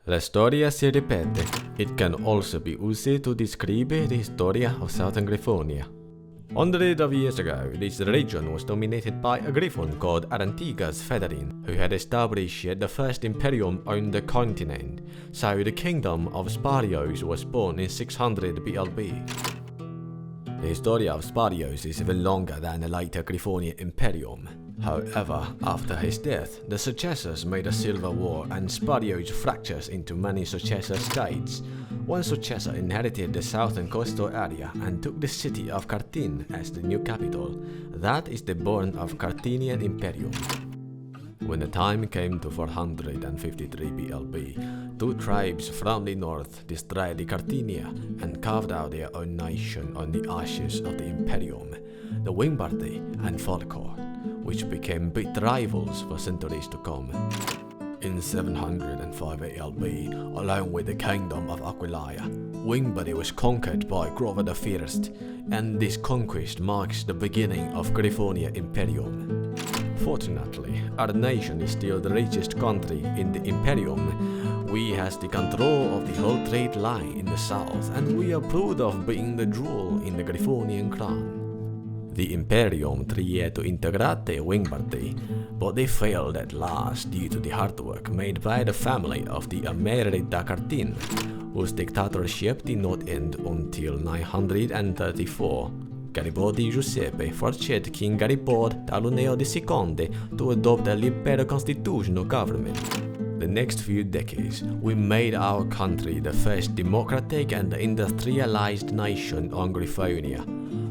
La storia si ripete. It can also be used to describe the historia of southern Griffonia. Hundreds of years ago, this region was dominated by a griffon called Arantigas Federin, who had established the first imperium on the continent, so the kingdom of Sparios was born in 600 BLB. The story of Sparios is even longer than the later Griffonia Imperium. However, after his death, the successors made a civil war and Sparios fractures into many successor states. One successor inherited the southern coastal area and took the city of Carthine as the new capital. That is the born of Carthinian Imperium. When the time came to 453 BLB, two tribes from the north destroyed the Carthinia and carved out their own nation on the ashes of the Imperium, the Wingbardy and Falkor, which became big rivals for centuries to come. In 705 ALB, along with the kingdom of Aquileia, Wingbardy was conquered by Grover the First, and this conquest marks the beginning of Griffonia Imperium. Fortunately, our nation is still the richest country in the Imperium. We has the control of the whole trade line in the south, and we are proud of being the jewel in the Griffonian crown. The Imperium tried to integrate Wingbardy, but they failed at last due to the hard work made by the family of the Emerita Cartine, whose dictatorship did not end until 934. Garibaldi Giuseppe forced King Garibaldi Taluneo II to adopt a liberal constitutional government. The next few decades, we made our country the first democratic and industrialized nation on Griffonia.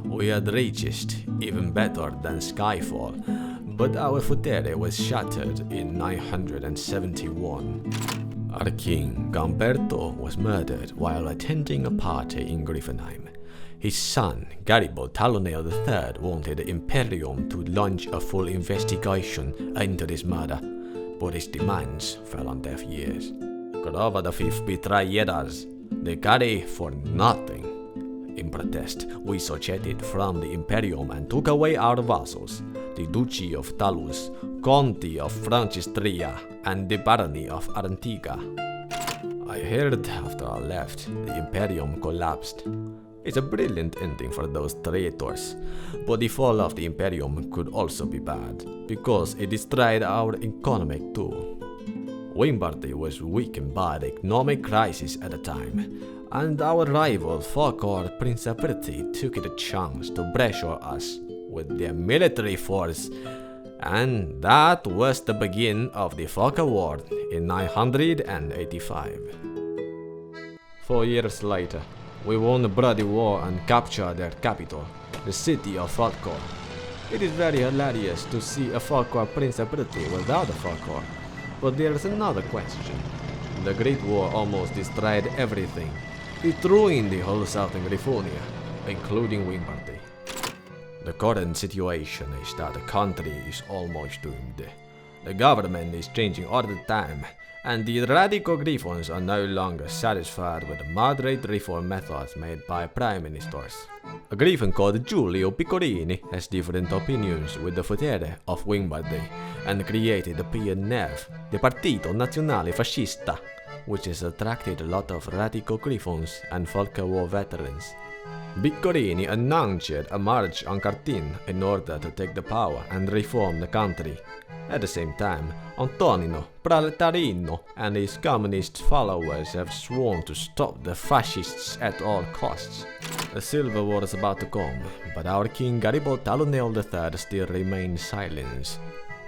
We are the richest, even better than Skyfall, but our futere was shattered in 971. Our king, Gamberto, was murdered while attending a party in Griffonheim. His son, Garibaldi Taluneo III, wanted the Imperium to launch a full investigation into this murder, but his demands fell on deaf ears. Grover V betrayed us. They carry for nothing. In protest, we seceded from the Imperium and took away our vassals, the Duchy of Talus, Conti of Equestria, and the Barony of Arantiga. I heard after I left, the Imperium collapsed. It's a brilliant ending for those traitors, but the fall of the Imperium could also be bad, because it destroyed our economic too. Wingbardy was weakened by the economic crisis at the time, and our rival Falkor Principality took the chance to pressure us with their military force, and that was the beginning of the Falkor War in 985. 4 years later, we won a bloody war and captured their capital, the city of Falkor. It is very hilarious to see a Falkor Principality without a Falkor, but there is another question. The Great War almost destroyed everything. It ruined the whole southern Griffonia, including Wingbardy. The current situation is that the country is almost doomed. The government is changing all the time, and the radical Griffons are no longer satisfied with the moderate reform methods made by prime ministers. A Griffon called Giulio Piccolini has different opinions with the futere of Wingbardy and created the PNF, the Partito Nazionale Fascista, which has attracted a lot of radical Griffons and Falkor War veterans. Piccolini announced a march on Carthine in order to take the power and reform the country. At the same time, Antonino Praletarino and his communist followers have sworn to stop the fascists at all costs. A civil war is about to come, but our king Garibaldi Taluneo III still remains silent.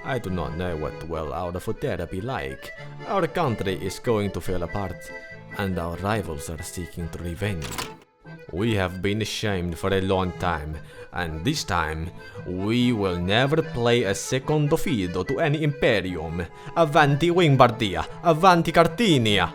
I do not know what will our futere be like. Our country is going to fall apart, and our rivals are seeking to revenge. We have been ashamed for a long time, and this time, we will never play a secondo fido to any Imperium. Avanti Wingbardia! Avanti Carthinia!